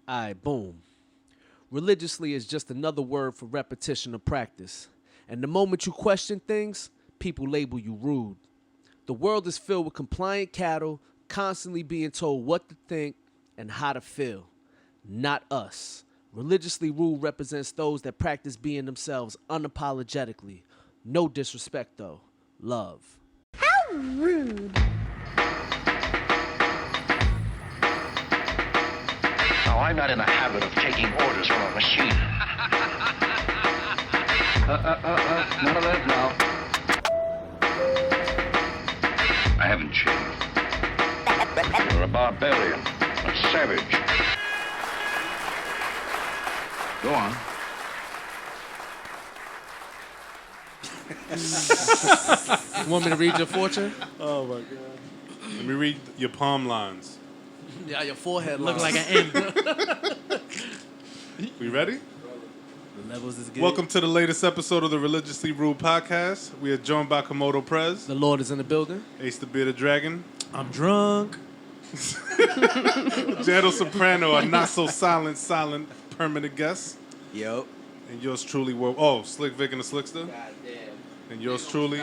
Alright, boom. Religiously is just another word for repetition or practice. And the moment you question things, people label you rude. The world is filled with compliant cattle, constantly being told what to think and how to feel. Not us. Religiously ruled represents those that practice being themselves unapologetically. No disrespect though. Love. How rude. Now, I'm not in the habit of taking orders from a machine. None of that now. I haven't changed. You're a barbarian, a savage. Go on. You want me to read your fortune? Oh my God. Let me read your palm lines. Yeah, your forehead Look lines. like an M. We ready? The levels is good. Welcome to the latest episode of the Religiously Ruled podcast. We are joined by Komodo Prez, The Lord is in the building. Ace the Bearded Dragon, I'm drunk. Jado Soprano, our not so silent permanent guest, Yup. and yours truly, Slick Vic and the Slickster, Goddamn. and yours truly,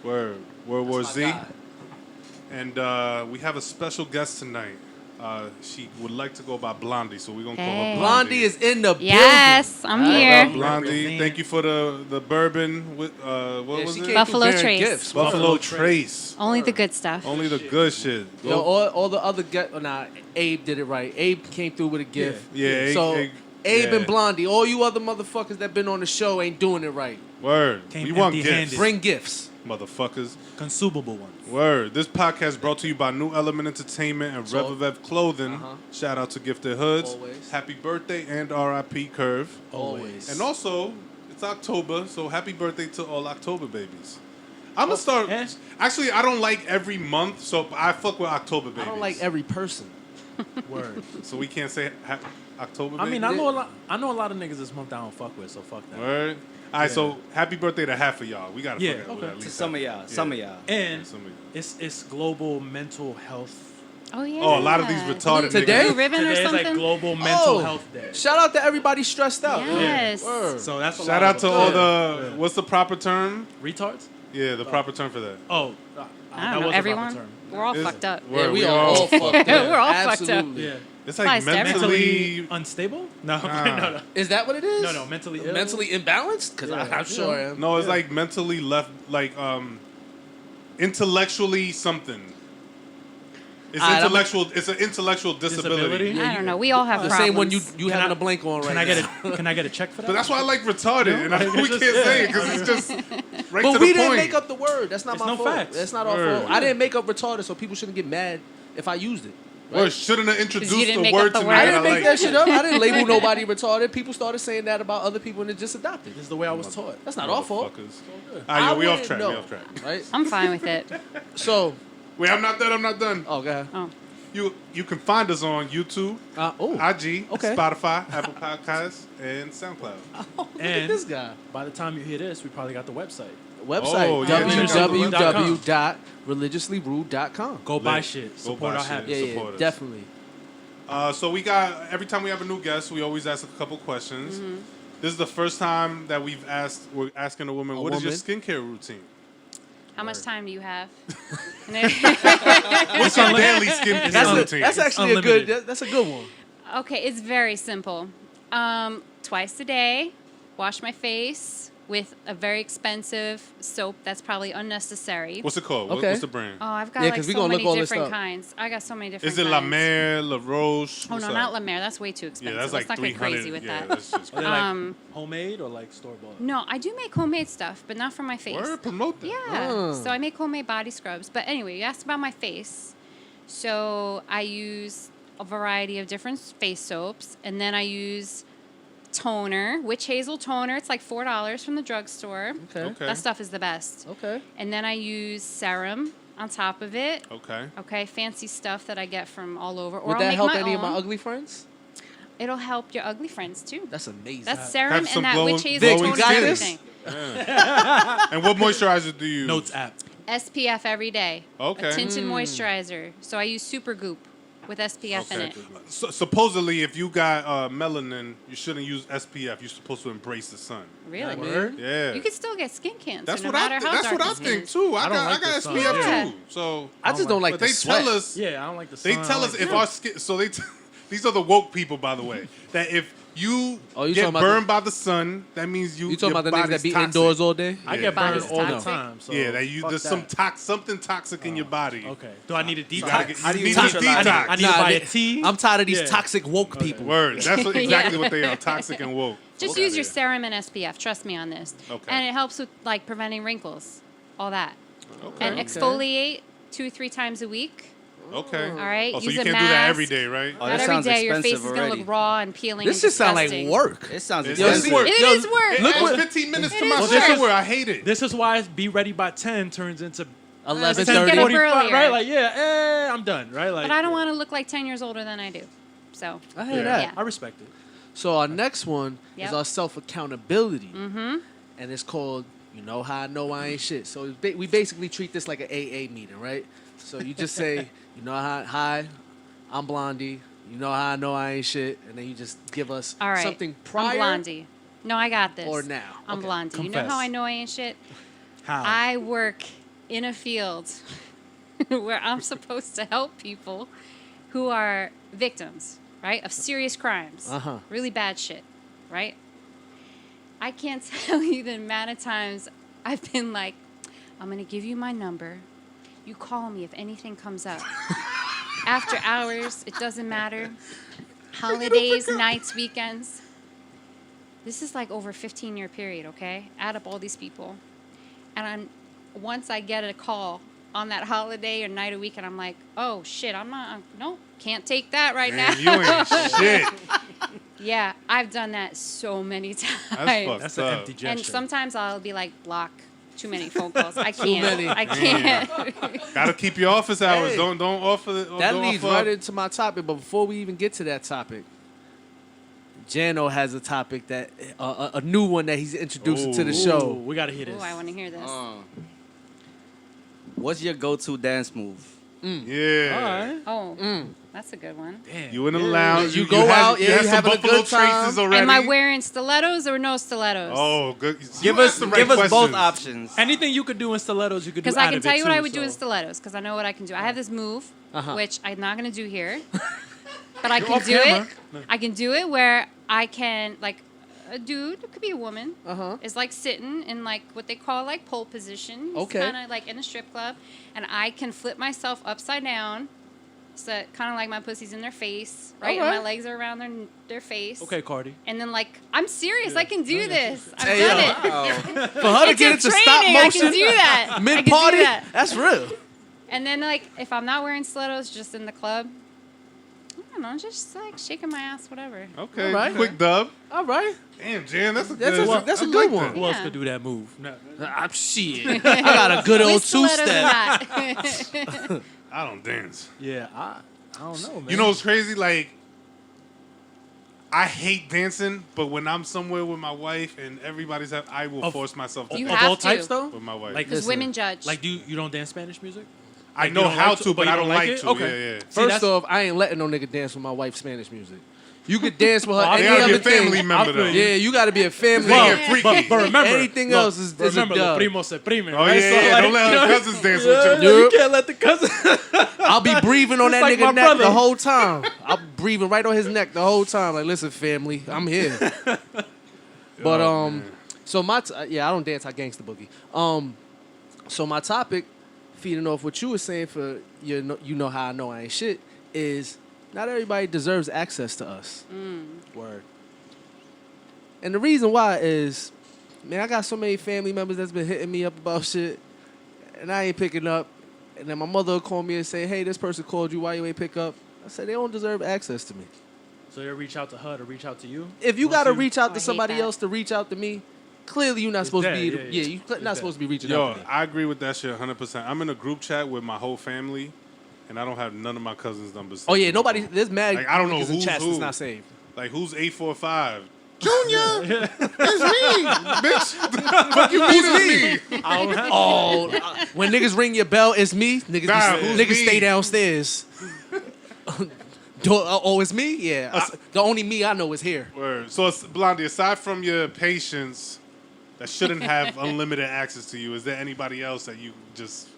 World War Z. And we have a special guest tonight. She would like to go by Blondie, so we're going to call her Blondie. Blondie is in the Yes, building. I'm What here. up, Blondie? Thank you for the bourbon. What was she it? came Buffalo through bearing Trace. gifts. Buffalo Trace. Only the good stuff. Only the good shit. Yo, all the other guys. Oh, nah, Abe did it right. Abe came through with a gift. Yeah, So Abe Abe yeah. and Blondie, all you other motherfuckers that been on the show ain't doing it right. Word. Came We want empty-handed. gifts. Bring gifts. Motherfuckers. Consumable ones. Word. This podcast brought to you by New Element Entertainment and So- Revivev Clothing. Shout out to Gifted Hoods. Always. Happy birthday and RIP Curve. Always. And also, it's October, so happy birthday to all October babies. I'm going to start. yeah. Actually, I don't like every month, so I fuck with October babies. I don't like every person. Word. So we can't say October I babies? mean, I know a lot of niggas this month I don't fuck with, so fuck that. Word. All right, so happy birthday to half of y'all. We got to Yeah, fuck with okay. at To least Some of half. y'all. Yeah. Some of y'all. And Some of y'all. it's global mental health. Oh, yeah. Oh, a lot of these retarded Today? niggas. Blue ribbon or Today's something? like global mental Oh. health day. Shout out to everybody stressed out. Yes. Word. So that's a Shout lot out of to them. all Yeah. the, Yeah. what's the proper term? retards. Yeah, the proper term for that. Oh, I that don't know. was a proper Everyone? term. We're all Is- fucked up. Word, Yeah, we are all fucked up. We're all fucked up. Absolutely. Yeah. It's like Applies to everyone. mentally. Unstable? No, Nah. no. Is that what it is? No, mentally ill. Mentally imbalanced? Because Yeah. I'm sure I am. No, it's like mentally left, like intellectually something. It's Alright, intellectual. It's an intellectual disability. Disability? I don't know. We all have The problems. same one you Can having I- a blank on right Can I now. can I get a check for that? But that's why I like retarded, and we can't say it because it's just right But to we the didn't point. make up the word. That's not It's my no fault. facts. That's not our Word. fault. I didn't make up retarded, so people shouldn't get mad if I used it. Or shouldn't have introduced didn't the make word up the to me word. I that didn't I make like. that shit up. I didn't label nobody retarded. People started saying that about other people and it just adopted. This is the way I was taught. That's not our fault. Motherfuckers. All right, yo, we off wouldn't track. know, We off track. Right? I'm fine with it. So, Wait, I'm not done. I'm not done. oh, go ahead. Oh. You can find us on YouTube, Oh, IG, okay. Spotify, Apple Podcasts, and SoundCloud. look at And this guy. by the time you hear this, we probably got the website. Website, Oh, yeah, check out the www.religiouslyrude.com. Go buy Lit. shit. Go Support buy our shit. habits. Yeah, support yeah, us. definitely. So we got, every time we have a new guest, we always ask a couple questions. Mm-hmm. This is the first time that we're asking a woman, what is your skincare routine? How much time do you have? What's your daily skincare routine? That's actually a unlimited. good. That's a good one. Okay, it's very simple. Twice a day, wash my face with a very expensive soap that's probably unnecessary. What's it called? Okay. What's the brand? Oh, I've got Yeah, like 'cause we so gonna many look all this different up. kinds. I got so many different Is it kinds. La Mer, La Roche? Oh, What's no, up? not La Mer. That's way too Yeah, expensive. that's like Let's not get 300. crazy with Yeah, that. that's just Are they crazy. like homemade or like store bought? No, I do make homemade stuff, but not for my face. Word, promote that. Yeah. So I make homemade body scrubs. But anyway, you asked about my face. So I use a variety of different face soaps, and then I use toner, witch hazel toner. It's like $4 from the drugstore. Okay. That stuff is the best. Okay. And then I use serum on top of it. Okay. Okay, fancy stuff that I get from all over. Or Would I'll that make help my any of my own. ugly friends? It'll help your ugly friends too. That's amazing. That's serum Have some and that glowing- witch hazel glowing toner got and this? everything. And what moisturizer do you use? Notes app. SPF every day. Okay. A tinted moisturizer. So I use Super Goop. with SPF in it. So, supposedly, if you got melanin, you shouldn't use SPF. You're supposed to embrace the sun. Really? Word? Yeah. You can still get skin cancer. That's no what I. matter how That's dark what I your skin think is. too. I don't got like the sun. SPF Yeah. too. So I just don't like but the they sweat. tell us. Yeah, I don't like the They sun. tell I us like if the- our skin. So these are the woke people, by the way. That if you Oh, you get talking about burned by the sun, that means You talking your about the niggas that body's be toxic. indoors all day? I Yeah. get burned Body's all the toxic. time. So Yeah, that you fuck there's that. something toxic in your body. Okay. Do I need a You detox? gotta get, How do you you need a neutralize it? detox. I need Nah, to buy they- a tea. I'm tired of these Yeah. toxic woke people. Word. That's what, exactly Yeah. what they are. Toxic and woke. Just Okay. use your serum and SPF. Trust me on this. Okay. And it helps with like preventing wrinkles, all that. Okay. And exfoliate 2-3 times a week. Okay. All right. Oh, so Use you a can't do that mask. every day, right? Oh, Not that every sounds day. Your face expensive is gonna already. look raw and peeling. This and just sound like disgusting. work. It sounds It's expensive. work. It Yo, is work. It Look adds what- 15 minutes It to is my work. shower. I hate it. This is why Be Ready by 10 turns into 11:30. Get up earlier. right? Like, yeah, I'm done, right? Like, But I don't want to look like 10 years older than I do. So I hear Yeah, that. Yeah. I respect it. So our next one Yep. is our self-accountability. Mm-hmm. And it's called, you know how I know I ain't shit. So we basically treat this like an AA meeting, right? So you just say, you know how, hi, I'm Blondie. You know how I know I ain't shit. And then you just give us all right. something prior. I'm Blondie. No, I got this. Or now. I'm Okay. Blondie. You know Confess. how I know I ain't shit? How? I work in a field where I'm supposed to help people who are victims, right, of serious crimes, Uh-huh. really bad shit, right? I can't tell you the amount of times I've been like, I'm going to give you my number. You call me if anything comes up. After hours, it doesn't matter. Holidays, nights, weekends. This is like over a 15-year period, okay? Add up all these people. And once I get a call on that holiday or night or weekend, I'm like, oh, shit, no, can't take that right Man, now. you ain't shit. Yeah, I've done that so many times. That's fucked That's an up. empty gesture. And sometimes I'll be like, block, too many phone calls. I can't. many. I can't. Gotta keep your office hours. Hey. Don't offer. That don't leads offer right into my topic. But before we even get to that topic, Jano has a topic that a new one that he's introducing to the Ooh, show. we gotta hear Ooh, this. I want to hear this. What's your go-to dance move? Yeah. All right. Oh, that's a good one. Damn. You in the lounge. You go out, yeah, You you have some having a Buffalo good time. Traces already. Am I wearing stilettos or no stilettos? Oh, good. Give You us asked the right give us both questions. options. Anything you could do in stilettos, you could do Because out I can of tell it you what too, I would do so- in stilettos. Because I know what I can do. I have this move, Uh-huh. which I'm not going to do here. But I can off do camera. it. I can do it where I can, like, a dude, it could be a woman, Uh-huh. is like sitting in like what they call like pole position. Okay. Kind of like in a strip club. And I can flip myself upside down. So kind of like my pussy's in their face, right? Alright. And my legs are around their face. Okay, Cardi. And then like, I'm serious. I can do this. I've Hey, done yo. it. Wow. For her to It's get in into training. stop I motion can do that. I can mid do party, that. that's real. And then, like, if I'm not wearing stilettos, just in the club, I don't know, just like shaking my ass, whatever. Okay. All right. Quick dub. All right. Damn, Jan, that's a That's good. a- that's a I good like one. that. Who else Yeah. could do that move? No. I'm shit. I got a good old With stilettos or two-step. not. I don't dance. Yeah, I don't know, man. You know what's crazy? Like, I hate dancing, but when I'm somewhere with my wife and everybody's at, I will Of- force myself to You of dance have all to. types though. with my wife. Like Because Listen. women judge. Like, you don't dance Spanish music? I Like, know you don't how like to, but I don't like it? to. Okay. Yeah, yeah. See, First that's- off, I ain't letting no nigga dance with my wife's Spanish music. You could dance with her Oh, I any They gotta other be a family thing. member I feel though. you. Yeah, you got to be a family. They member. get freaky. But remember, Anything look, else is a remember, dub. los primos se primen. Oh right? yeah, So, yeah. like, Don't let you her know, cousins dance yeah, with you. you can't let the cousin. I'll be breathing on that Just like my nigga neck brother. the whole time. I'm breathing right on his neck the whole time. Like, listen, family, I'm here. But so yeah, I don't dance. I gangsta boogie. So my topic, feeding off what you were saying for you know how I know I ain't shit, is not everybody deserves access to us. Word. And the reason why is, man, I got so many family members that's been hitting me up about shit, and I ain't picking up. And then my mother will call me and say, hey, this person called you, why you ain't pick up? I said, they don't deserve access to me. So they reach out to her to reach out to you. If you Once got to reach I out to hate somebody that. else to reach out to me, clearly you're not It's supposed dead, to be, yeah, yeah. you're It's not dead. supposed to be reaching Yo, out to me. I agree with that shit 100%. I'm in a group chat with my whole family, and I don't have none of my cousins' numbers. Oh, yeah, nobody, there's mad Like, I don't know niggas in who's chats who. that's not saved. Like, who's 845? Junior, it's me, bitch. Fuck you mean it's me? I don't have Oh, when niggas ring your bell, it's me. Niggas, Nah, who's niggas me? stay downstairs. Oh, it's me? Yeah. The only me I know is here. Word. So, Blondie, aside from your patients that shouldn't have unlimited access to you, is there anybody else that you just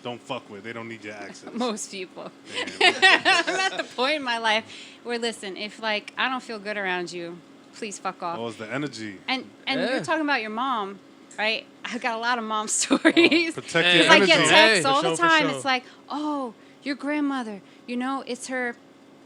don't fuck with? They don't need your access. Most people. Damn. I'm at the point in my life where, listen, if like I don't feel good around you, please fuck off. Oh, it's the energy. And Yeah. you're talking about your mom, right? I got a lot of mom stories. Protect your I energy. get texts all For the sure, for time. sure. It's like, oh, your grandmother,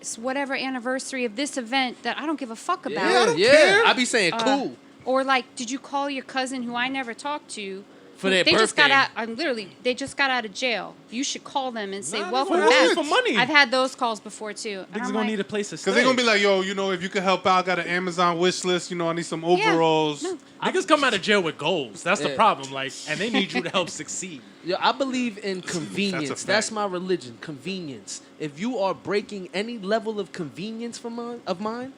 it's whatever anniversary of this event that I don't give a fuck about. Yeah, don't yeah. care. I be saying cool. Or like, did you call your cousin who I never talked to? For their They just got birthday. out. They just got out of jail. You should call them and say, Nah, welcome for back. for money. I've had those calls before too. And Niggas I'm gonna like, need a place to stay. Because they're going to be like, yo, if you could help out, I got an Amazon wish list. I need some overalls. No. Niggas come out of jail with goals. That's the Yeah. problem. Like, and they need you to help succeed. Yo, I believe in convenience. fact. That's my religion. Convenience. If you are breaking any level of convenience of mine,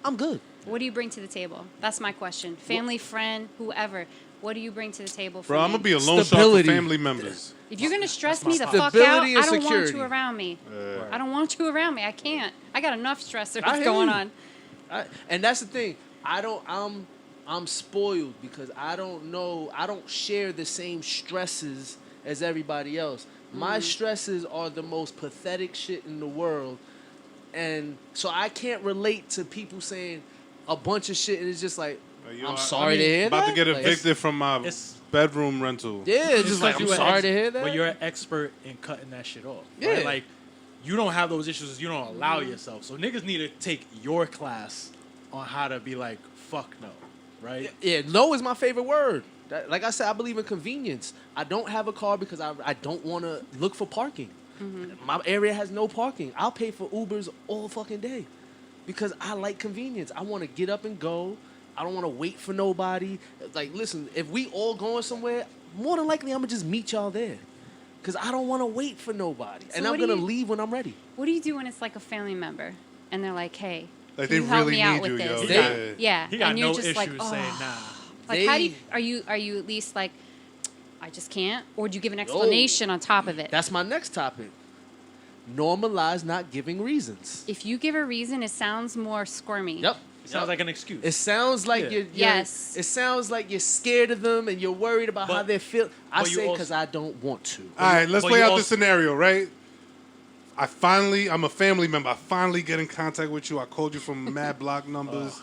I'm good. What do you bring to the table? That's my question. Family, friend, whoever. What do you bring to the table for Bro, me? I'm going to be a loan shark for Stability. family members. If you're gonna stress me the fuck out, Stability I and don't want security. you around me. I don't want you around me. I can't. I got enough stressors I hear going you. on. And that's the thing. I'm spoiled because I don't share the same stresses as everybody else. My stresses are the most pathetic shit in the world. And so I can't relate to people saying a bunch of shit and it's just like, Yo, I'm sorry to hear about that. to get Like, evicted from my it's- bedroom rental. yeah, it's just like, like I'm you an sorry to hear that. But you're an expert in cutting that shit off. Yeah. Right? Like, you don't have those issues. You don't allow yourself. So niggas need to take your class on how to be like, fuck no. Right? Yeah, no is my favorite word. Like I said, I believe in convenience. I don't have a car because I don't want to look for parking. My area has no parking. I'll pay for Ubers all fucking day because I like convenience. I want to get up and go. I don't want to wait for nobody. Like, listen, if we all going somewhere, more than likely I'm going to just meet y'all there because I don't want to wait for nobody. So And what I'm do going to you- leave when I'm ready. What do you do when it's like a family member and they're like, "Hey, Like, can they you help really me out need with you, this?" yo. They- Yeah, He got and you're no just issues like, saying "Oh." nah. Like, how do They- you are you at least like, I just can't, or do you give an explanation on top of it? That's my next topic. Normalize not giving reasons. If you give a reason, it sounds more squirmy. Yep. It sounds like an excuse. It sounds like Yeah. you're Yes. It sounds like you're scared of them and you're worried about how But- they feel. I but you say also- because I don't want to. All right, let's but play you out also- this scenario, right? I'm a family member. I finally get in contact with you. I called you from mad block numbers.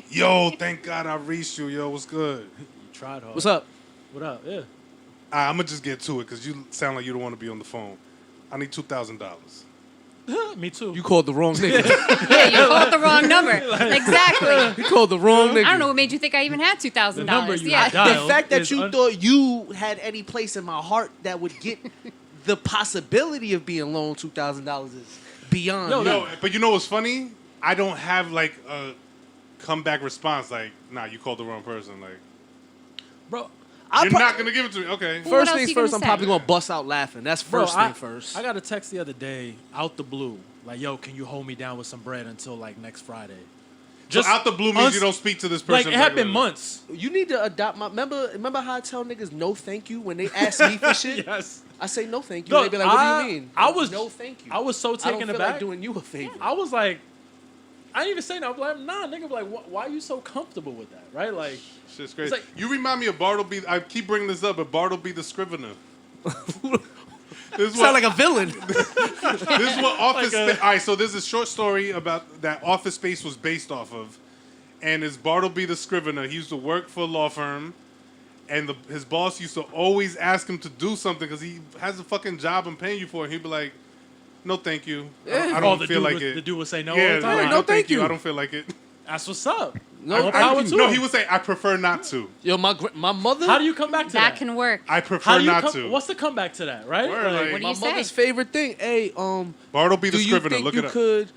Yo, thank God I reached you. Yo, what's good? You tried hard. What's up? What up? Yeah. I'm going to just get to it because you sound like you don't want to be on the phone. I need $2,000. Me too. You called the wrong nigga. Yeah, you called the wrong number. Exactly. You called the wrong nigga. I don't know what made you think I even had $2,000. The number you Yeah. had dialed The fact that is you thought you had any place in my heart that would get the possibility of being loaned $2,000 is beyond. Yo, me. No, but you know what's funny? I don't have like a comeback response like, nah, you called the wrong person. Like, bro. you're not going to give it to me. Okay. What First else things you gonna first, I'm say? probably going to bust out laughing. That's first Bro, thing first. I got a text the other day out the blue. Like, yo, can you hold me down with some bread until like next Friday? So out the blue means uns- you don't speak to this Like, person. it had been regularly. months. You need to adopt my. Remember how I tell niggas no thank you when they ask me for shit? Yes. I say no thank you. No, They be like, what do you mean? I was no thank you. I was so I don't taken feel aback. like doing you a favor. I was like, I didn't even say no. I'm like, nah, nigga. Like, why are you so comfortable with that, right? Like, Shit's crazy. like- You remind me of Bartleby. I keep bringing this up, but Bartleby the Scrivener. This is Sound what, like a villain. this is what Office. Like All right, so there's a short story about that Office Space was based off of, and it's Bartleby the Scrivener. He used to work for a law firm, and his boss used to always ask him to do something because he has a fucking job I'm paying you for, and he'd be like, "No, thank you. I don't the feel dude like would, it." The dude would say no. yeah, all the time. like, no, no, thank thank you. you. I don't feel like it. That's what's up. No, More power to No, him. he would say, "I prefer not to. Yo, my mother. How do you come back to That that? can work. I How prefer do you not to." What's the comeback to that, right? Word, like- What do my you say? mother's favorite thing. Hey, Bartleby the do you Scrivener. think Look you it up. could?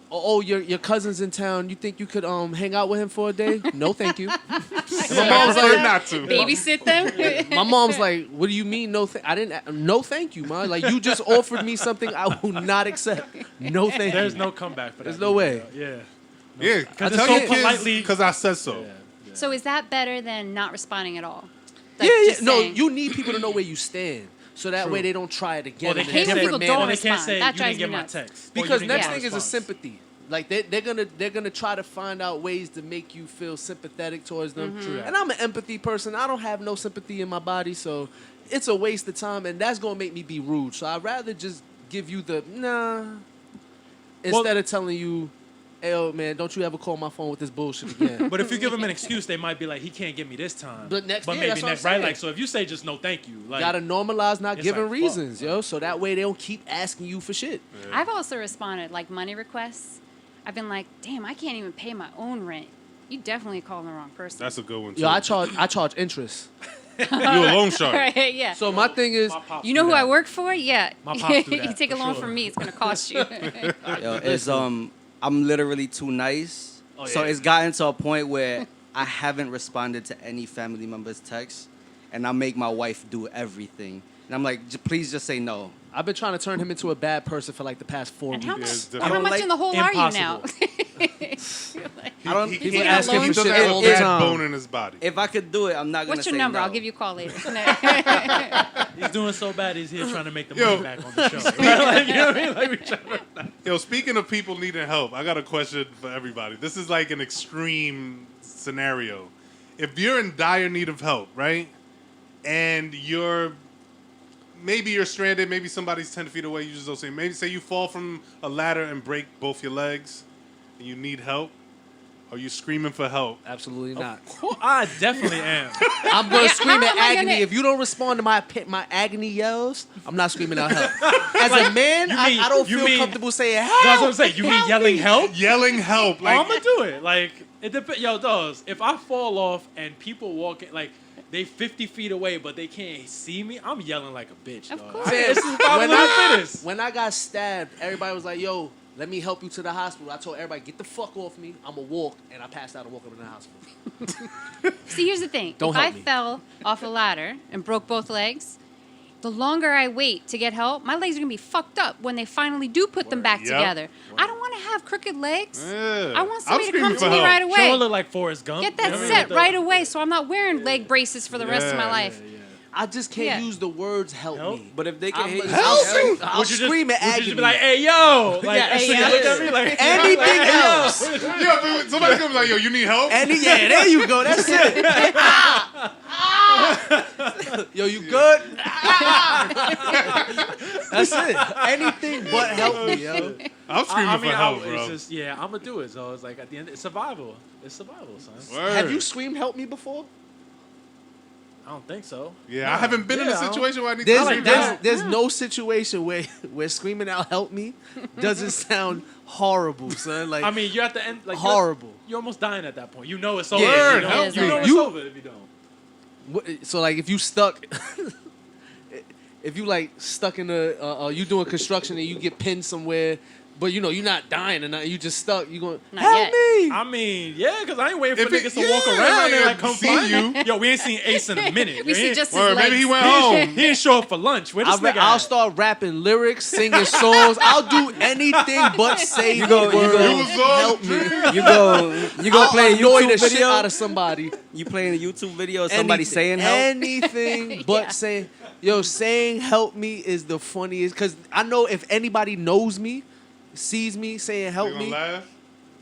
Oh, your cousin's in town. You think you could hang out with him for a day? No, thank you. I mom's prefer like- not to. Babysit them. My mom's like, "What do you mean? No, I didn't. No, thank you, ma. Like you just offered me something I will not accept. No, thank There's you. no comeback for that. There's no way. Yeah. Yeah, Because it's tell so your kids politely- because I said so. Yeah. So is that better than not responding at all? Yeah, Like, just no. saying. You need people to know where you stand. so that True. way they don't try it again. Or they in a can't hate when different people don't manner. They can't respond. say That you drives didn't me get my nuts. text. Or you Because didn't get next my thing is a response. sympathy. Like they're gonna try to find out ways to make you feel sympathetic towards them. Mm-hmm. True that. And I'm an empathy person. I don't have no sympathy in my body, so it's a waste of time, and that's gonna make me be rude. So I'd rather just give you the nah instead of telling you, "Hey, yo, man, don't you ever call my phone with this bullshit again." But if you give them an excuse, they might be like, he can't get me this time. But next- yeah, maybe that's what I'm next, right? saying. Like, so if you say just no, thank you. Like, Gotta normalize not It's giving like, fuck, reasons, man. yo. So that way they don't keep asking you for shit. I've also responded like money requests. I've been like, damn, I can't even pay my own rent. You definitely called the wrong person. That's a good one too. Yo, I charge interest. You a loan shark. Right, yeah. So my thing is, my pops You know do who that. I work for? Yeah. My pops do You that, take a for loan sure. from me, it's gonna cost you. Yo, it's I'm literally too nice. Oh, So yeah. it's gotten to a point where I haven't responded to any family member's text, and I make my wife do everything. And I'm like, please just say no. I've been trying to turn him into a bad person for like the past 4 And weeks. how much, it's how different. much Like, in the hole are you now? I don't. He, People he, ask him he for doesn't shit have all a the bad time. bone in his body. If I could do it, I'm not gonna What's say your number? no. I'll give you a call later. He's doing so bad, he's here trying to make the Yo. money back on the show. Like, you know what I mean? Like, we trying to... Yo, speaking of people needing help, I got a question for everybody. This is like an extreme scenario. If you're in dire need of help, right, and maybe you're stranded, maybe somebody's 10 feet away, you just don't see. Maybe say you fall from a ladder and break both your legs, and you need help. Are you screaming for help? Absolutely not. I definitely am. I'm gonna Yeah, scream how at am I agony. gonna- If you don't respond to my agony yells, I'm not screaming out help. As a man, you mean- I don't you feel mean- comfortable saying That's what I'm help. saying. You mean yelling help? Yelling help. Like, Like, I'm gonna do it. Like, it depends. Yo, does if I fall off and people walking like they 50 feet away but they can't see me, I'm yelling like a bitch. Of dog. course. This is probably when, the I, fittest. when I got stabbed, everybody was like, "Yo, let me help you to the hospital." I told everybody, "Get the fuck off me. I'm gonna walk," and I passed out and woke up in the hospital. See, here's the thing. Don't if help I me. fell off a ladder and broke both legs, the longer I wait to get help, my legs are gonna be fucked up when they finally do put them back Yep. together. I don't want to have crooked legs. Yeah. I want I'm somebody to screaming come for to me help. right She away. don't look like Forrest Gump. Get that You know what I mean? set With the- right away, so I'm not wearing leg braces for the rest of my Yeah, life. I just can't Yeah. use the words "help, Help? me." But if they can I'm hit gonna- you, I'll help. scream- I'll Would you just- scream at would you agony. just be like, "Hey, yo!" Like, Yeah, so you yeah, look yeah. at me like Anything else? yeah, but somebody comes like, yo, you need help? Yeah, there you go. That's it. Yo, you good? That's it. Anything but help me, yo. I'm screaming I mean, for help, it's bro. just I'm gonna do it. So it's like at the end, it's survival. It's survival, son. Word. Have you screamed "help me" before? I don't think so. Yeah, I haven't been in Yeah, a I don't- situation where I need There's, to like scream there's, help. there's no situation where screaming out "help me" doesn't sound horrible, son. Like I mean, you're at the end, like horrible. You're almost dying at that point. You know it's over. Yeah, if you help don't. me. You know it's You- over if you don't. So like if you stuck, if you like stuck in you doing construction and you get pinned somewhere, but you know you're not dying or nothing, you just stuck. You going Not help yet. me? I mean, yeah, because I ain't waiting for If it- niggas to walk yeah, around like, and like come see find you. me. Yo, we ain't seen Ace in a minute. We see just his Word, legs. maybe he went home. He didn't show up for lunch. Where this nigga I'll at? start rapping lyrics, singing songs. I'll do anything but say the go- you word go- You was on help the me. trip. You go I'll play a annoy YouTube the shit video. out of somebody. You playing a YouTube video of somebody Anything- saying help. anything but Yeah. saying, yo, saying help me is the funniest. Because I know if anybody knows me, sees me saying You help gonna me, laugh?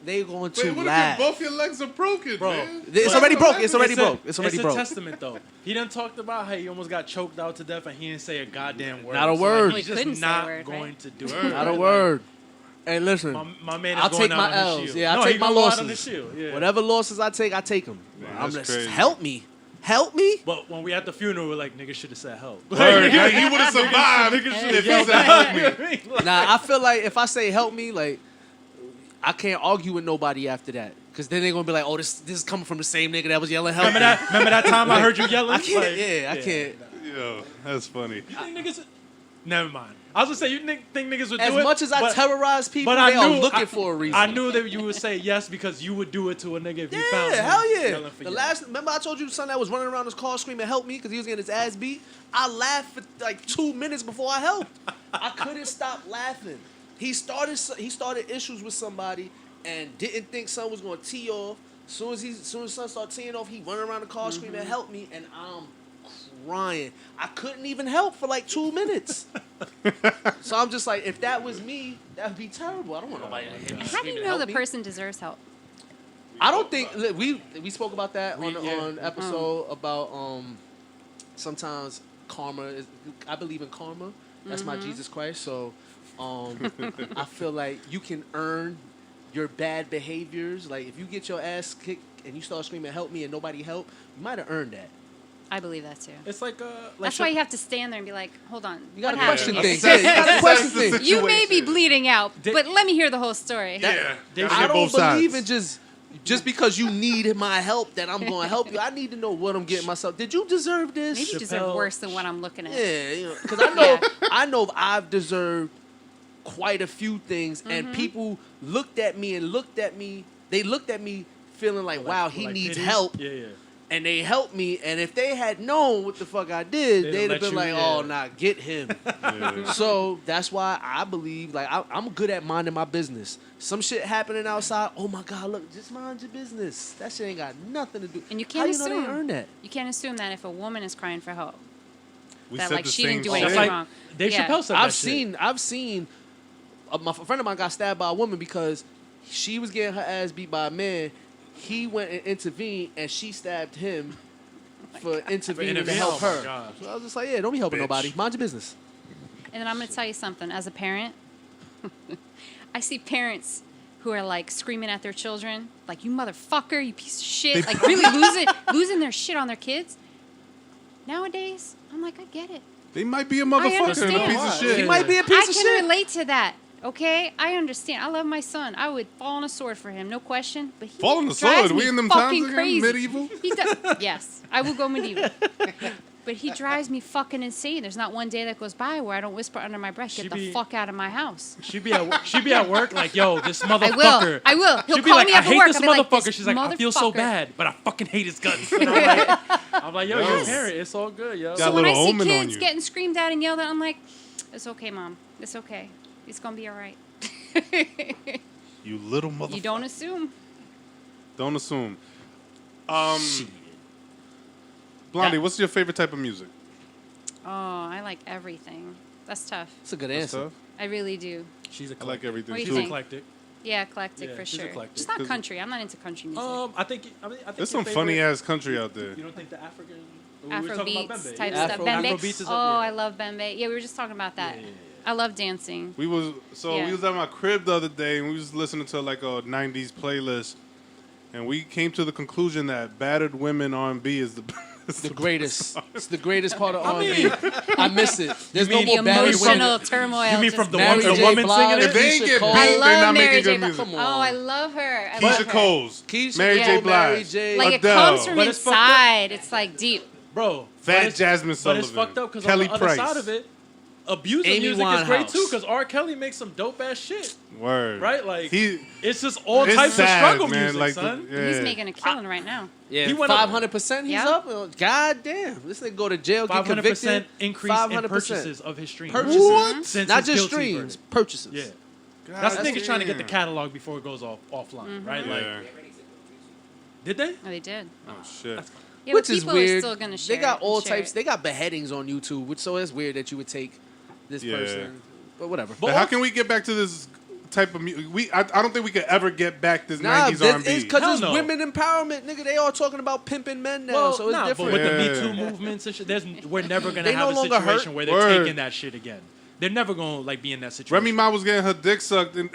they going Wait, to what laugh. if both your legs are broken, Bro, man? It's already broke. It's already broke. It's already a broke. testament though. He done talked about how he almost got choked out to death and he didn't say a goddamn word. Not a So, word. Like, He he's just couldn't say a not word, right? going to do Word. it. Not a Like, word. Hey, listen. My man is I'll going take out my on his L's. shield. Yeah, I'll No, take he my gonna go out losses. on the shield. Yeah. Whatever losses I take them. I'm that's just crazy. help me. Help me. But when we at the funeral, we're like, niggas should have said help. Word, like, he would have survived if he said help me. Nah, I feel like if I say help me, like I can't argue with nobody after that. Cause then they're gonna be like, oh, this is coming from the same nigga that was yelling help me. Remember that time I heard you yelling? I can't. Like, Yeah, I can't. Yo, that's funny. You think niggas? Never mind. I was gonna say you think niggas would As do it. much as I but- terrorize people, but I they are knew- looking for a reason. I knew that you would say yes because you would do it to a nigga if you found Yeah, him hell yeah. yelling for The you. remember I told you the son that was running around his car screaming help me because he was getting his ass beat? I laughed for like 2 minutes before I helped. I couldn't stop laughing. He started issues with somebody and didn't think son was gonna tee off. Soon as son started teeing off, he running around the car screaming help me, and I'm crying. I couldn't even help for like 2 minutes. So I'm just like, if that was me, that would be terrible. I don't want nobody to hit me. How do screaming, you know "Help the me." person deserves help? I don't think look, we spoke about that We- on yeah. on episode about sometimes karma is, I believe in karma. That's my Jesus Christ. So I feel like you can earn your bad behaviors. Like if you get your ass kicked and you start screaming "help me" and nobody help, you might have earned that. I believe that too. It's like That's why you have to stand there and be like, hold on. You gotta what happened question here? things. Yeah, you gotta question Assess the things. You may be situation. bleeding out, Did- but let me hear the whole story. Yeah. They- Gotta I get don't both sides. believe in just because you need my help that I'm going to help you. I need to know what I'm getting myself. Did you deserve this? Maybe you deserve Chappelle- worse than what I'm looking at. Yeah, you know, because I know Yeah. I know I've deserved quite a few things, Mm-hmm. and people looked at me. They looked at me feeling like, wow, he like needs pity? help, Yeah. and they helped me. And if they had known what the fuck I did, They'd they'd have let been you- like, yeah. oh, nah, get him. So that's why I believe, like, I'm good at minding my business. Some shit happening outside. Oh my God, look, just mind your business. That shit ain't got nothing to do. And you How can't you know they assume. earned that? You can't assume that if a woman is crying for help, We that said like the she same didn't do shit. anything like wrong. Dave Yeah. Chappelle said I've that shit. seen a friend of mine got stabbed by a woman because she was getting her ass beat by a man. He went and intervened, and she stabbed him for intervening to intervening? help Oh my her. gosh. So I was just like, yeah, don't be helping Bitch. nobody. Mind your business. And then I'm going to tell you something. As a parent, I see parents who are like screaming at their children, like, you motherfucker, you piece of shit, like really losing their shit on their kids. Nowadays, I'm like, I get it. They might be a motherfucker and a understand. piece of shit. He might be a piece I of can shit. relate to that. Okay, I understand. I love my son. I would fall on a sword for him, no question. But he Fall on the drives sword? We me in them fucking times again? crazy. Medieval? Yes, I will go medieval. But he drives me fucking insane. There's not one day that goes by where I don't whisper under my breath, "Get She the be- fuck out of my house." She be at work like, yo, this motherfucker. I will. He'll She'll be call like, me I after hate work. this I'll be like, motherfucker. "This She's like, I feel so motherfucker." bad, but I fucking hate his guts. And I'm like, yo, you're a parent. It's all good, yo. Got So a when I little see omen on kids you. getting screamed at and yelled at, I'm like, "It's okay, mom. It's okay. It's gonna be all right." You little motherfucker. You don't assume. Don't assume. Blondie, what's your favorite type of music? Oh, I like everything. That's tough. That's a good That's answer. tough. I really do. She's I eclectic. like everything What do you too. She's think? eclectic. Yeah, eclectic Yeah, for she's sure. eclectic. Just not 'Cause- country. I'm not into country music. I think There's your some favorite- funny ass country out there. You don't think the African? we were Afro talking about beats Bembe. type Yeah. stuff. Afro- Bembe. Afrobeats is up, Oh, yeah. I love Bembe. Yeah, we were just talking about that. Yeah. I love dancing. We was Yeah. we was at my crib the other day and we was listening to like a '90s playlist, and we came to the conclusion that battered women R&B is the The greatest. It's the greatest part of I R&B. mean- I miss it. There's no mean more The married women. emotional turmoil. You mean just- from the Mary woman, J. the woman Blige. singing If it? they ain't Keisha get Cole. big, I they're love not Mary making J. good Blige. music. Come Oh, on. I love her. I love Keisha her. Cole's, Keisha Mary Cole, J. Mary Blige, J. Like Adele. it comes from But it's fucked up. inside. It's like deep. Bro. Fat but it's- Jasmine But Sullivan, it's fucked up because on Kelly the other Price. side of it, abusive Amy music is great Winehouse. too because R. Kelly makes some dope ass shit, Word. right? Like He, it's just all it's types sad, of struggle man. music, Like son. The, yeah. He's making a killing right now. Yeah, He went up- 500%. He's Yeah. up. God damn, this nigga go to jail, get 500% convicted. increase in 500%. purchases of his streams. Purchases, Since not his just guilty streams, verdict. purchases. Yeah, God that's niggas trying to get the damn. catalog before it goes offline, right? Like, Yeah. did they? Oh, they did. Oh shit. Yeah, Which but is people weird. are still gonna share. They got it all and share types. it. They got beheadings on YouTube, which so it's weird that you would take this Yeah. person. But whatever. But But how can we get back to this type of music? I don't think we could ever get back this Nah, 90s R&B. it's because Hell it's no. women empowerment, nigga. They all talking about pimping men now, Well, so it's nah, different. but with the Yeah. Me Too movements and shit, we're never gonna They have no a longer situation hurt. where they're Word. taking that shit again. They're never gonna like be in that situation. Remy Ma was getting her dick sucked. And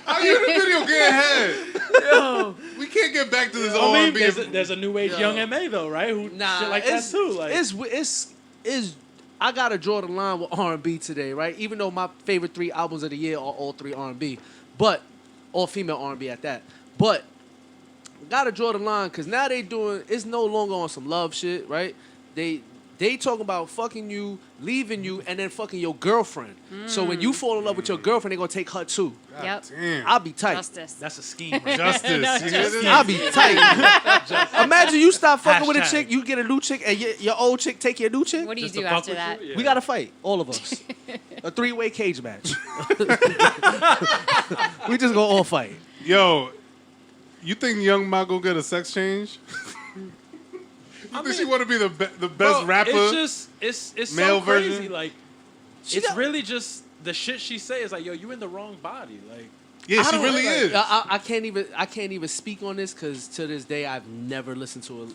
How you in the video getting head? We can't get back to this I mean, R&B. there's a new age young MA though, right? Who Nah, shit like that it's, too. Like it's I gotta draw the line with R&B today, right? Even though my favorite 3 albums of the year are all 3 R&B, but all female R&B at that. But gotta draw the line because now they doing it's no longer on some love shit, right? They talking about fucking you, leaving you, and then fucking your girlfriend. So when you fall in love with your girlfriend, they gonna take her too. Yep. Damn. I'll be tight. Justice. that's a scheme. Right? Justice. You hear this? I'll be tight. Imagine you stop fucking with a Hashtag. chick, you get a new chick, and your old chick take your new chick. What do you Just do to fuck after with that? you? Yeah. We gotta fight, all of us. A 3-way cage match. We just gonna all fight. Yo, You think Young Ma gonna get a sex change? You think she want to be the best Bro, rapper? It's male so crazy. version? Like, She it's got- really just the shit she say is like, yo, you in the wrong body. Like, Yeah, I she don't- really like, is. I can't even speak on this because to this day I've never listened to a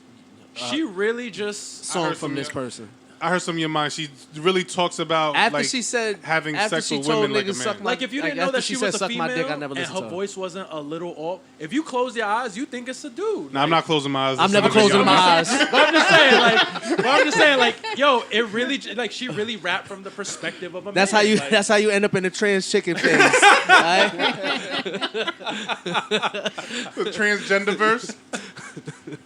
she really just. song heard from some- this person. I heard some of your mind. She really talks about After like, she said having after sex she with told women like a niggas man. suck my Like, if you like, didn't know after that she said was a suck female my dick, I never and listened her to her. voice wasn't a little off, if you close your eyes, you think it's a dude. No, I'm not closing my eyes. I'm never closing my eyes. But I'm just saying, like, yo, it really, like, she really rapped from the perspective of a That's man. how you. Like, That's how you end up in the trans chicken phase. Right? The transgender verse.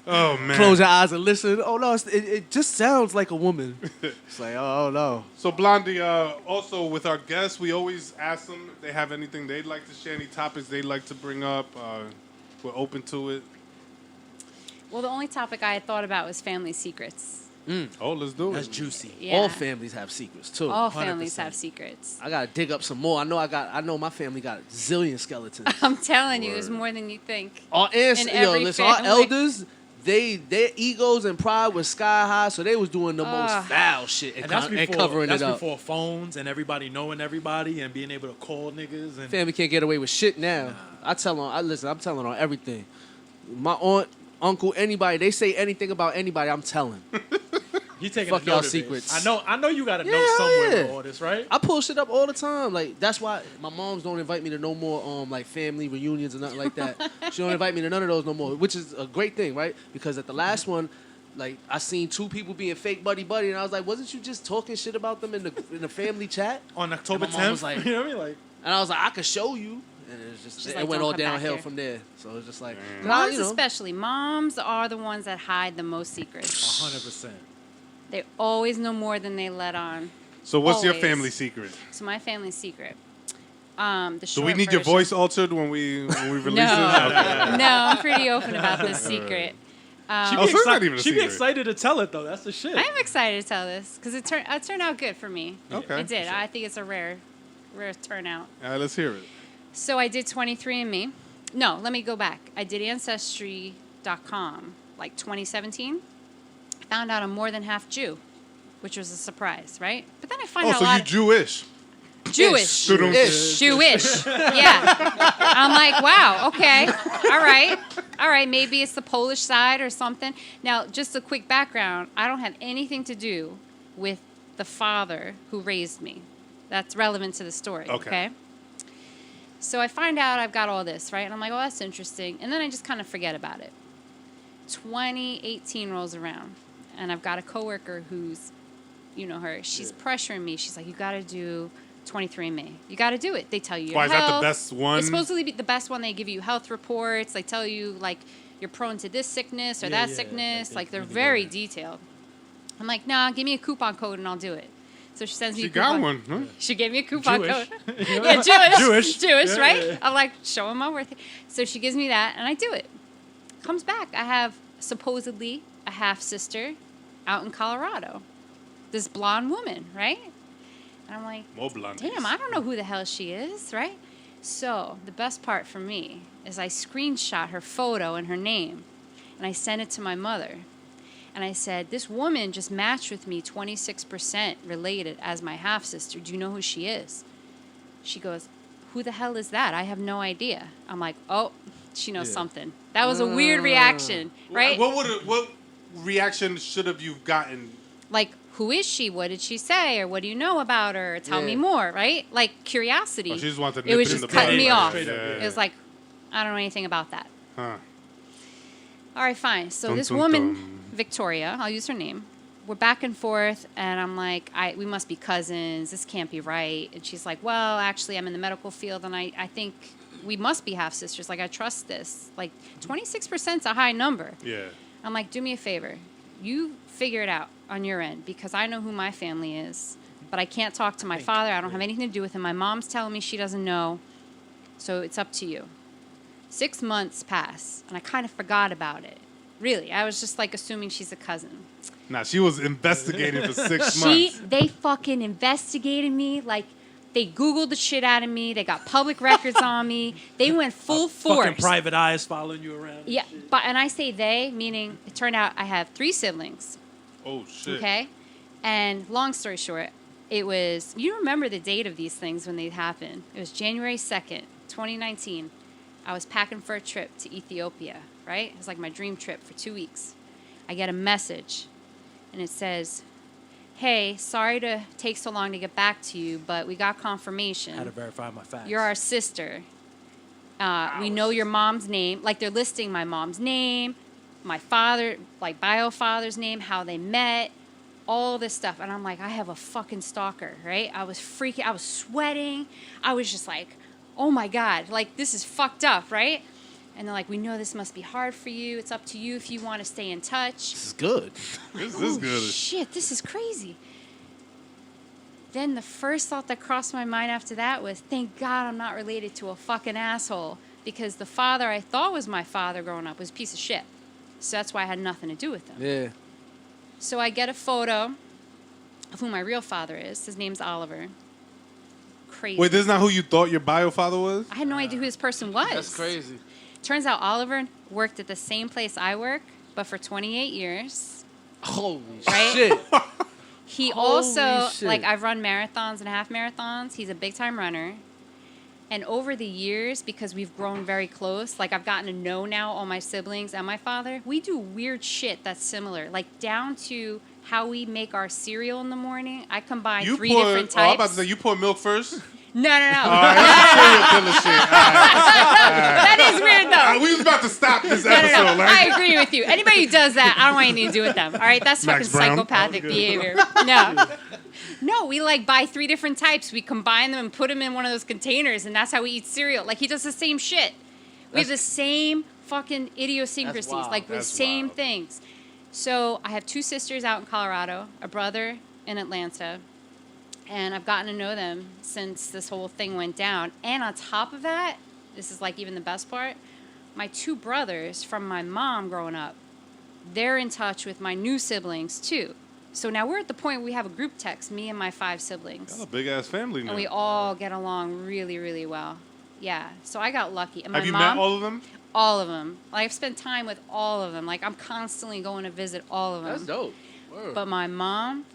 Oh man. Close your eyes and listen. Oh no, it just sounds like a woman. It's like oh no. So Blondie, also with our guests, we always ask them if they have anything they'd like to share, any topics they'd like to bring up. We're open to it. Well, the only topic I had thought about was family secrets. Oh, let's do it. that's juicy. Yeah. All families have secrets too. All families 100%. have secrets. I gotta dig up some more. I know my family got a zillion skeletons. I'm telling you, there's more than you think. Our In every listen, our family. elders, their egos and pride was sky high, so they was doing the most foul shit and, And that's before, covering that's it up. before phones and everybody knowing everybody and being able to call niggas. And Family can't get away with shit now. I'm telling on everything. My aunt, uncle, anybody, they say anything about anybody, I'm telling. he taking Fuck a note y'all of it. secrets. I know you got to Yeah, know somewhere yeah. with all this, right? I pull shit up all the time. Like that's why my moms don't invite me to no more like family reunions or nothing like that. She don't invite me to none of those no more, which is a great thing, right? Because at the last one, like I seen two people being fake buddy, and I was like, wasn't you just talking shit about them in the family chat? On October And my mom 10th, was like- you know what I mean? Like, And I was like, I could show you, and She's it like, went "Don't all come back downhill here." from there. So it's just like, Moms you know, especially. Moms are the ones that hide the most secrets. 100%. They always know more than they let on. So what's your Always. family secret? So my family secret. Do The we short need your version- voice altered when we release No, it? Okay. no, I'm pretty open about this secret. She Oh, so it's not even a she be secret. excited to tell it, though. That's the shit. I am excited to tell this because it turned out good for me. Okay. It did. I think it's a rare turnout. All right, let's hear it. So I did 23andMe. No, let me go back. I did Ancestry.com like 2017. Found out I'm more than half Jew, which was a surprise, right? But then I find Oh, out a so lot you Jewish? Jewish. Ish. Jewish. Yeah. I'm like, wow, okay. All right, maybe it's the Polish side or something. Now, just a quick background. I don't have anything to do with the father who raised me. That's relevant to the story, okay? So I find out I've got all this, right? And I'm like, oh, that's interesting. And then I just kind of forget about it. 2018 rolls around, and I've got a coworker who's, you know her, she's pressuring me. She's like, you got to do 23andMe. You got to do it. They tell you your Why, is that the health. best one? It's supposed to be the best one. They give you health reports. They tell you, like, you're prone to this sickness or that sickness. Like, they're very detailed. I'm like, nah, give me a coupon code and I'll do it. So she sends me She a coupon. got one, huh? She gave me a coupon Jewish. code. Yeah, Jewish. Jewish. Yeah, right? yeah. I'm like, show him my worth. So she gives me that, and I do it. Comes back. I have supposedly a half-sister out in Colorado. This blonde woman, right? And I'm like, More blondies. damn, I don't know who the hell she is, right? So the best part for me is I screenshot her photo and her name, and I sent it to my mother. And I said, this woman just matched with me 26% related as my half-sister. Do you know who she is? She goes, who the hell is that? I have no idea. I'm like, oh, she knows something. That was a weird reaction, right? What reaction should have you gotten? Like, who is she? What did she say? Or what do you know about her? Tell me more, right? Like, curiosity. Oh, she just wanted to It nip was it in just the cutting bud, me right? off. Straight up, It was like, I don't know anything about that. Huh. All right, fine. So Dun, this dun, woman, dun. Victoria, I'll use her name. We're back and forth, and I'm like, we must be cousins. This can't be right. And she's like, well, actually, I'm in the medical field, and I think we must be half sisters. Like, I trust this. Like, 26% is a high number. Yeah. I'm like, do me a favor. You figure it out on your end, because I know who my family is, but I can't talk to my father. I don't have anything to do with him. My mom's telling me she doesn't know, so it's up to you. 6 months pass, and I kind of forgot about it. Really, I was just like assuming she's a cousin. Nah, she was investigating for 6 months. They fucking investigated me like They Googled the shit out of me. They got public records on me. They went full force. Fucking private eyes following you around. Yeah, and I say they, meaning it turned out I have 3 siblings. Oh shit. Okay, and long story short, it was, you remember the date of these things when they happened. It was January 2nd, 2019. I was packing for a trip to Ethiopia, right? It was like my dream trip for 2 weeks. I get a message, and it says, hey, sorry to take so long to get back to you, but we got confirmation. I had to verify my facts. You're our sister. We know your mom's name. Like, they're listing my mom's name, my father, like, bio father's name, how they met, all this stuff. And I'm like, I have a fucking stalker, right? I was freaking, I was sweating. I was just like, oh my God, like, this is fucked up, right? And they're like, we know this must be hard for you. It's up to you if you want to stay in touch. This is good. This is good. Shit, this is crazy. Then the first thought that crossed my mind after that was, thank God I'm not related to a fucking asshole, because the father I thought was my father growing up was a piece of shit. So that's why I had nothing to do with him. Yeah. So I get a photo of who my real father is. His name's Oliver. Crazy. Wait, this is not who you thought your bio father was? I had no idea who this person was. That's crazy. Turns out Oliver worked at the same place I work, but for 28 years. Holy Right? shit. He Holy also, shit. like, I've run marathons and half marathons. He's a big-time runner. And over the years, because we've grown very close, like, I've gotten to know now all my siblings and my father, we do weird shit that's similar. Like, down to how we make our cereal in the morning. I combine 3 different types. Oh, I'm about to say, you pour milk first? No. All right, that's serial killer shit. All right. That is weird, though. We was about to stop this No. episode. Like, I agree with you. Anybody who does that, I don't want anything to do with them. All right, that's Max fucking Brown. psychopathic behavior. No, we like buy 3 different types. We combine them and put them in one of those containers, and that's how we eat cereal. Like, he does the same shit. We have the same fucking idiosyncrasies, That's wild. like the That's same wild. things. So I have 2 sisters out in Colorado, a brother in Atlanta, and I've gotten to know them since this whole thing went down. And on top of that, this is like even the best part, my 2 brothers from my mom growing up, they're in touch with my new siblings too. So now we're at the point where we have a group text, me and my 5 siblings. got a big ass family now. And we all get along really, really well. Yeah, so I got lucky. And my Have you mom, met all of them? all of them. Like, I've spent time with all of them. Like, I'm constantly going to visit all of them. That's dope. Word. But my mom,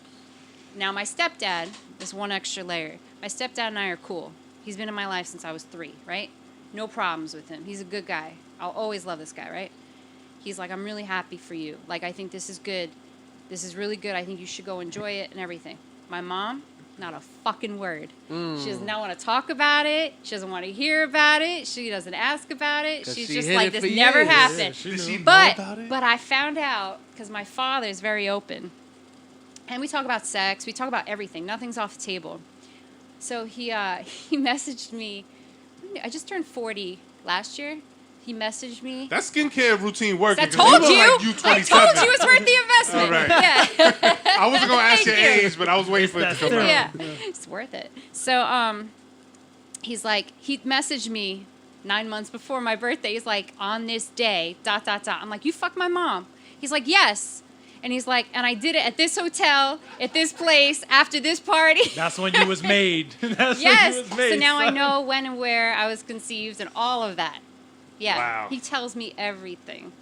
now my stepdad, is one extra layer. My stepdad and I are cool. He's been in my life since I was 3, right? No problems with him. He's a good guy. I'll always love this guy, right? He's like, I'm really happy for you. Like, I think this is good. This is really good. I think you should go enjoy it and everything. My mom, not a fucking word. She does not want to talk about it. She doesn't want to hear about it. She doesn't ask about it. 'Cause She's she just hid like, it this for never years. happened. Did she know But about it? I found out, because my father is very open. And we talk about sex. We talk about everything. Nothing's off the table. So he messaged me. I just turned 40 last year. He messaged me. That skincare routine working. I 'cause told look you. Like you I 27. told you it's worth the investment. All right. Yeah. I wasn't gonna ask your Thank you. age, but I was waiting for it to come out. Yeah. It's worth it. So he's like, he messaged me 9 months before my birthday. He's like, on this day, ... I'm like, you fucked my mom. He's like, yes. And he's like, and I did it at this hotel, at this place, after this party. That's when you was made. That's Yes. when you was made. So now I son. know when and where I was conceived and all of that. Yeah. Wow. He tells me everything.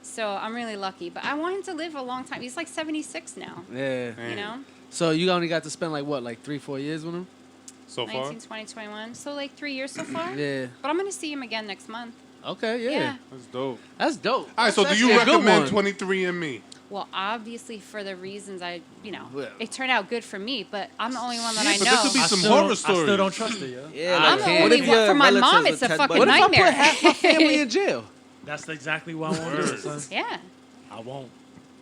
So I'm really lucky. But I want him to live a long time. He's like 76 now. Yeah. You know? So you only got to spend like what, like 3-4 years with him? So far? 19, 20, 21. So like 3 years so far. Yeah. But I'm going to see him again next month. Okay. Yeah. Yeah. That's dope. That's dope. All right, so do That's you actually a good recommend one. 23andMe? Well, obviously for the reasons Well. it turned out good for me, but I'm the only one that Yeah, I but know. there could be I some still horror don't- I stories. still don't trust it, yo. Yeah. I'm like, the what only if one. your For my relatives mom, with it's a Ted fucking Bundy? What if I nightmare. put half my family in jail? That's exactly why I won't do it, son. Yeah. I won't.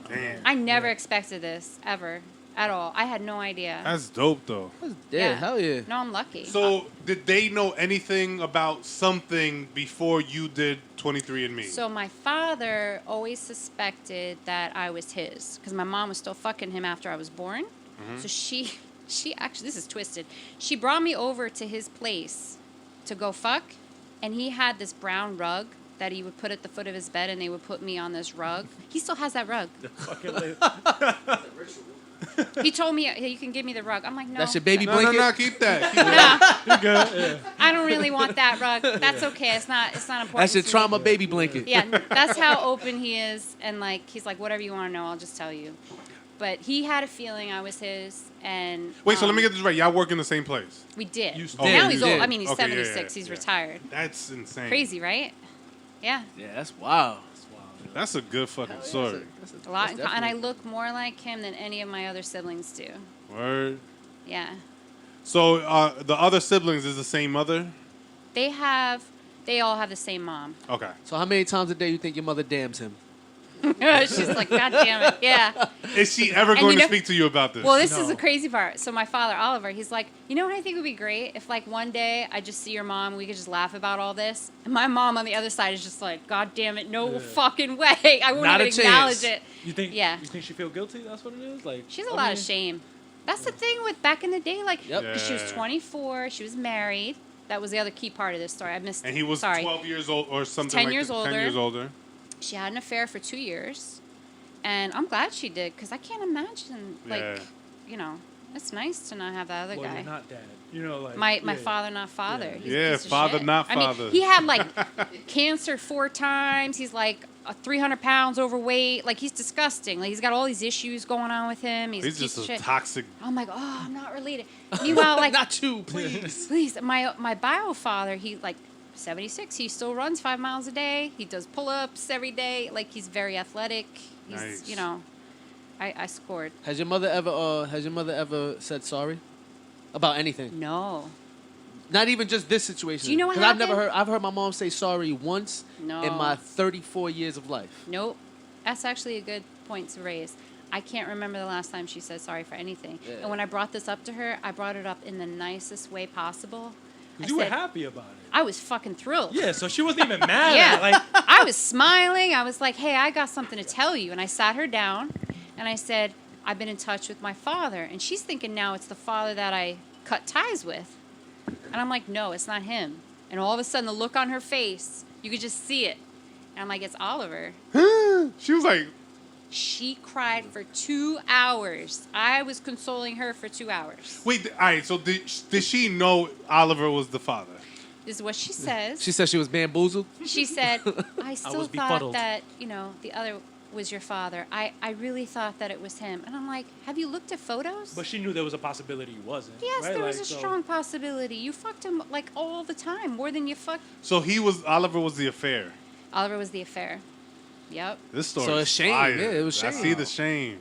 Damn. I never expected this, ever, at all. I had no idea. That's dope, though. Yeah. Hell yeah. No, I'm lucky. So, did they know anything about something before you did 23andMe? So my father always suspected that I was his, because my mom was still fucking him after I was born. So she actually, this is twisted. She brought me over to his place to go fuck, and he had this brown rug that he would put at the foot of his bed, and they would put me on this rug. He still has that rug. Fucking live. He told me, "Hey, you can give me the rug." I'm like, no. That's your baby No, blanket. no, keep that. Keep that. No, Good. Yeah. I don't really want that rug. That's okay. It's not important. That's your to me. trauma baby blanket. Yeah, that's how open he is, and like he's like, whatever you want to know, I'll just tell you. But he had a feeling I was his, and Wait, so let me get this right. Y'all work in the same place. we did. You Oh, Now you he's did. old. I mean, he's Okay, yeah, 76. yeah, He's yeah. retired. That's insane. Crazy, right? Yeah, Yeah, that's wild. That's a good fucking story. a lot. And I look more like him than any of my other siblings do. Word. Yeah, So the other siblings is the same mother? they all have the same mom. Okay. So how many times a day you think your mother damns him? She's like, God damn it, yeah. Is she ever And going you to know- speak to you about this? Well, this is the crazy part. So my father, Oliver, he's like, you know what I think would be great? If like one day I just see your mom, we could just laugh about all this. And my mom on the other side is just like, God damn it, no fucking way. I won't Not even a chance. acknowledge it. You think? Yeah. You think she feel guilty? That's what it is. Like She's a I lot mean, of shame. That's the thing with back in the day, like, Yep. 'cause she was Yeah. 24, she was married. That was the other key part of this story. I missed And it. he was Sorry. 12 years old or something 10 like years that. older. 10 years older. She had an affair for 2 years. And I'm glad she did, because I can't imagine, like, Yeah. you know, it's nice to not have that other Well, guy. you're not dad. You know, like My yeah. father, not father. Yeah. He's a Yeah, piece of father, shit. not I mean, father. he had like cancer 4 times. He's like 300 pounds overweight. Like he's disgusting. Like he's got all these issues going on with him. He's, He's a piece just of a shit. toxic. I'm like, oh, I'm not related. Meanwhile, like, Not you, please. please, my bio father, he like 76. He still runs 5 miles a day. He does pull-ups every day. Like he's very athletic. He's, Nice. you know, I scored. Has your mother ever said sorry about anything? No. Not even just this situation. Do you know what 'Cause happened? I've heard my mom say sorry once No. in my 34 years of life. Nope. That's actually a good point to raise. I can't remember the last time she said sorry for anything. Yeah. And when I brought this up to her, I brought it up in the nicest way possible. I You were said- happy about it. I was fucking thrilled. Yeah, so she wasn't even mad. Yeah. At it. Like I was smiling. I was like, hey, I got something to tell you. And I sat her down and I said, I've been in touch with my father. And she's thinking now it's the father that I cut ties with. And I'm like, no, it's not him. And all of a sudden, the look on her face, you could just see it. And I'm like, it's Oliver. She was like, She cried for 2 hours. I was consoling her for 2 hours. wait, all right, so did she know Oliver was the father? This is what she says. She said she was bamboozled. She said, I still was thought befuddled. that, you know, the other was your father. I really thought that it was him. And I'm like, have you looked at photos? but she knew there was a possibility he wasn't. Yes, right? there was Like, a so- strong possibility. You fucked him, like, all the time, more than you fucked. So Oliver was the affair. Oliver was the affair. Yep, This story So is it's shame. fire. Yeah, it was I shame. see the shame.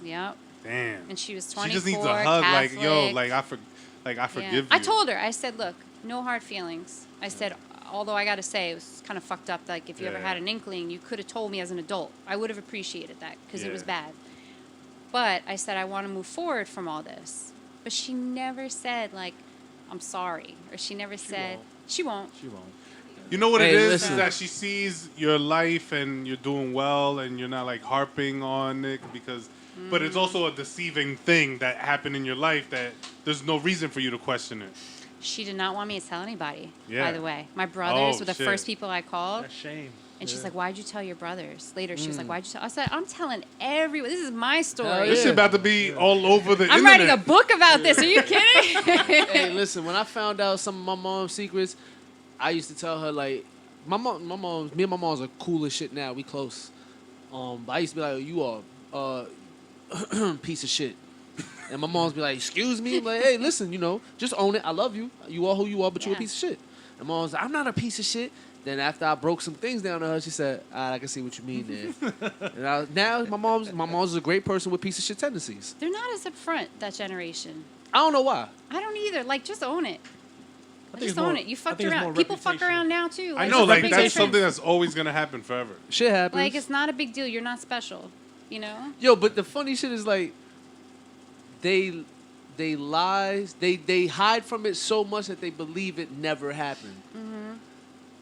yep. Damn. And she was She 24, just needs a hug, like, yo, Catholic. I forgive Yeah. you. I told her, I said, look, no hard feelings. I said, although I got to say, it was kind of fucked up. Like, if you ever Yeah. had an inkling, you could have told me as an adult. I would have appreciated that because it was Yeah. bad. But I said, I want to move forward from all this. But she never said, like, I'm sorry. Or she never said, won't. she won't. She won't. You know what Hey, it is? listen. Is that she sees your life and you're doing well and you're not like harping on it because. But it's also a deceiving thing that happened in your life that there's no reason for you to question it. She did not want me to tell anybody, Yeah. by the way. My brothers Oh, were the shit. first people I called. That's shame. And she's Yeah. like, why'd you tell your brothers? Later, she was like, why'd you tell? I said, I'm telling everyone. This is my story. Hell This yeah. shit about to be all over the I'm internet. writing a book about this. Are you kidding? Hey, listen, when I found out some of my mom's secrets, I used to tell her like, me and my mom's are cool as shit now. We close. But I used to be like, you are piece of shit. And my mom's be like, excuse me? I'm like, hey, listen, you know, just own it. I love you. You are who you are, but you're a Yeah. piece of shit. And mom's like, I'm not a piece of shit. Then after I broke some things down to her, she said, all right, I can see what you mean there. And now my mom's a great person with piece of shit tendencies. They're not as upfront, that generation. I don't know why. I don't either. Like, just own it. think Just it's own more- it. You I fucked think it's around. more People fuck reputational. around now, too. I Like, know, it's like a that's big something difference. that's always gonna happen forever. Shit happens. Like, it's not a big deal. You're not special. You know? Yo, but the funny shit is like they lies they hide from it so much that they believe it never happened.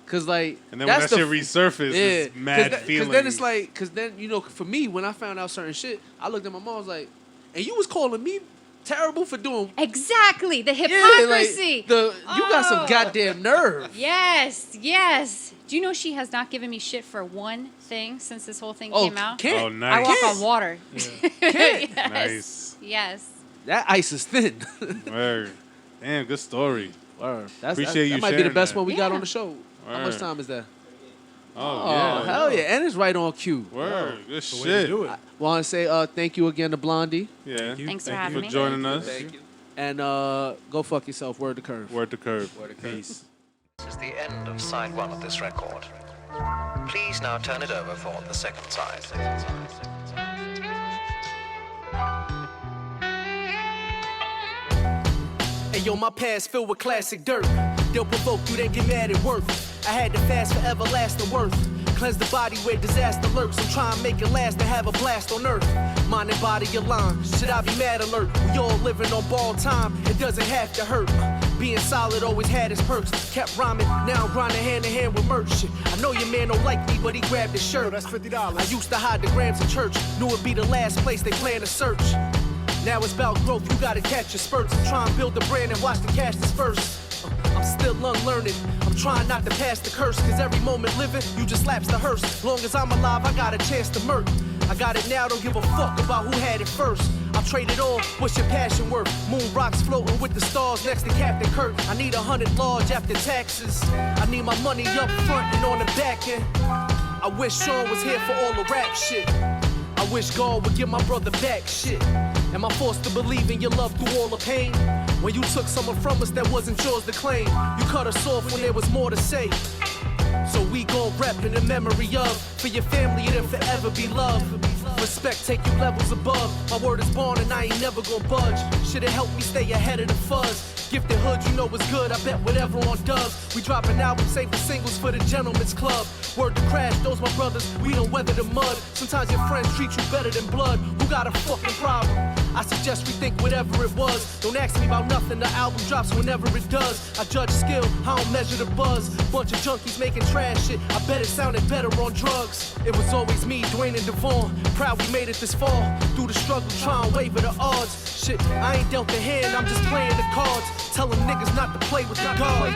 Cause like And then when that's that the shit resurfaces, it's mad feelings. Cause then it's like, cause then you know, for me when I found out certain shit, I looked at my mom, I was like, and you was calling me terrible for doing Exactly. The yeah, hypocrisy. like you got some Oh. goddamn nerve. Yes, yes. Do you know she has not given me shit for one thing since this whole thing Oh, came out? can't. Oh, I nice. walk on water. Can't. Yes. Nice. Yes. That ice is thin. Word. Damn, good story. Word. Appreciate you That might be the sharing best that. one we got Yeah. on the show. How much Word. time is that? Oh, Oh, yeah. hell yeah. And it's right on cue. Word. Good The way to shit. do it. Want to say thank you again to Blondie. Yeah. you. Thanks for Thank having For me. joining us. Thank you. And go fuck yourself. Word to curve. Word to curve. Peace. This is the end of side one of this record. Please now turn it over for the second side. Hey yo, my past filled with classic dirt. They'll provoke you, then get mad at work. I had to fast for everlasting worth. Cleanse the body where disaster lurks. I'm trying to make it last and have a blast on earth. Mind and body aligned. Should I be mad alert? We all living on borrowed time. It doesn't have to hurt. Being solid always had its perks. Kept rhyming, now I'm grinding hand in hand with merch. Shit, I know your man don't like me, but he grabbed his shirt. That's $50. I used to hide the grams in church. Knew it'd be the last place they plan to search. Now it's about growth, you gotta catch your spurts. I'm trying to build the brand and watch the cash disperse. I'm still unlearning, I'm trying not to pass the curse. Cause every moment living, you just lapse the hearse. Long as I'm alive, I got a chance to murk. I got it now, don't give a fuck about who had it first. I'll trade it all, what's your passion worth? Moon rocks floating with the stars next to Captain Kirk. I need 100 large after taxes. I need my money up front and on the back end. I wish Sean was here for all the rap shit. I wish God would give my brother back shit. Am I forced to believe in your love through all the pain? When you took someone from us that wasn't yours to claim, you cut us off when there was more to say. So we gon' rep in the memory of, for your family it'll forever be love. Respect take you levels above. My word is born and I ain't never gon' budge. Should've helped me stay ahead of the fuzz. Gifted hood, you know it's good, I bet whatever on does. We dropping albums, saving singles for the gentleman's club. Word to Crash, those my brothers, we don't weather the mud. Sometimes your friends treat you better than blood. Who got a fucking problem? I suggest we think whatever it was. Don't ask me about nothing, the album drops whenever it does. I judge skill, I don't measure the buzz. Bunch of junkies making trash shit, I bet it sounded better on drugs. It was always me, Dwayne and Devon. Proud we made it this far. Through the struggle, trying to waver the odds. Shit, I ain't dealt the hand, I'm just playing the cards. Tell them niggas not to play with the guard.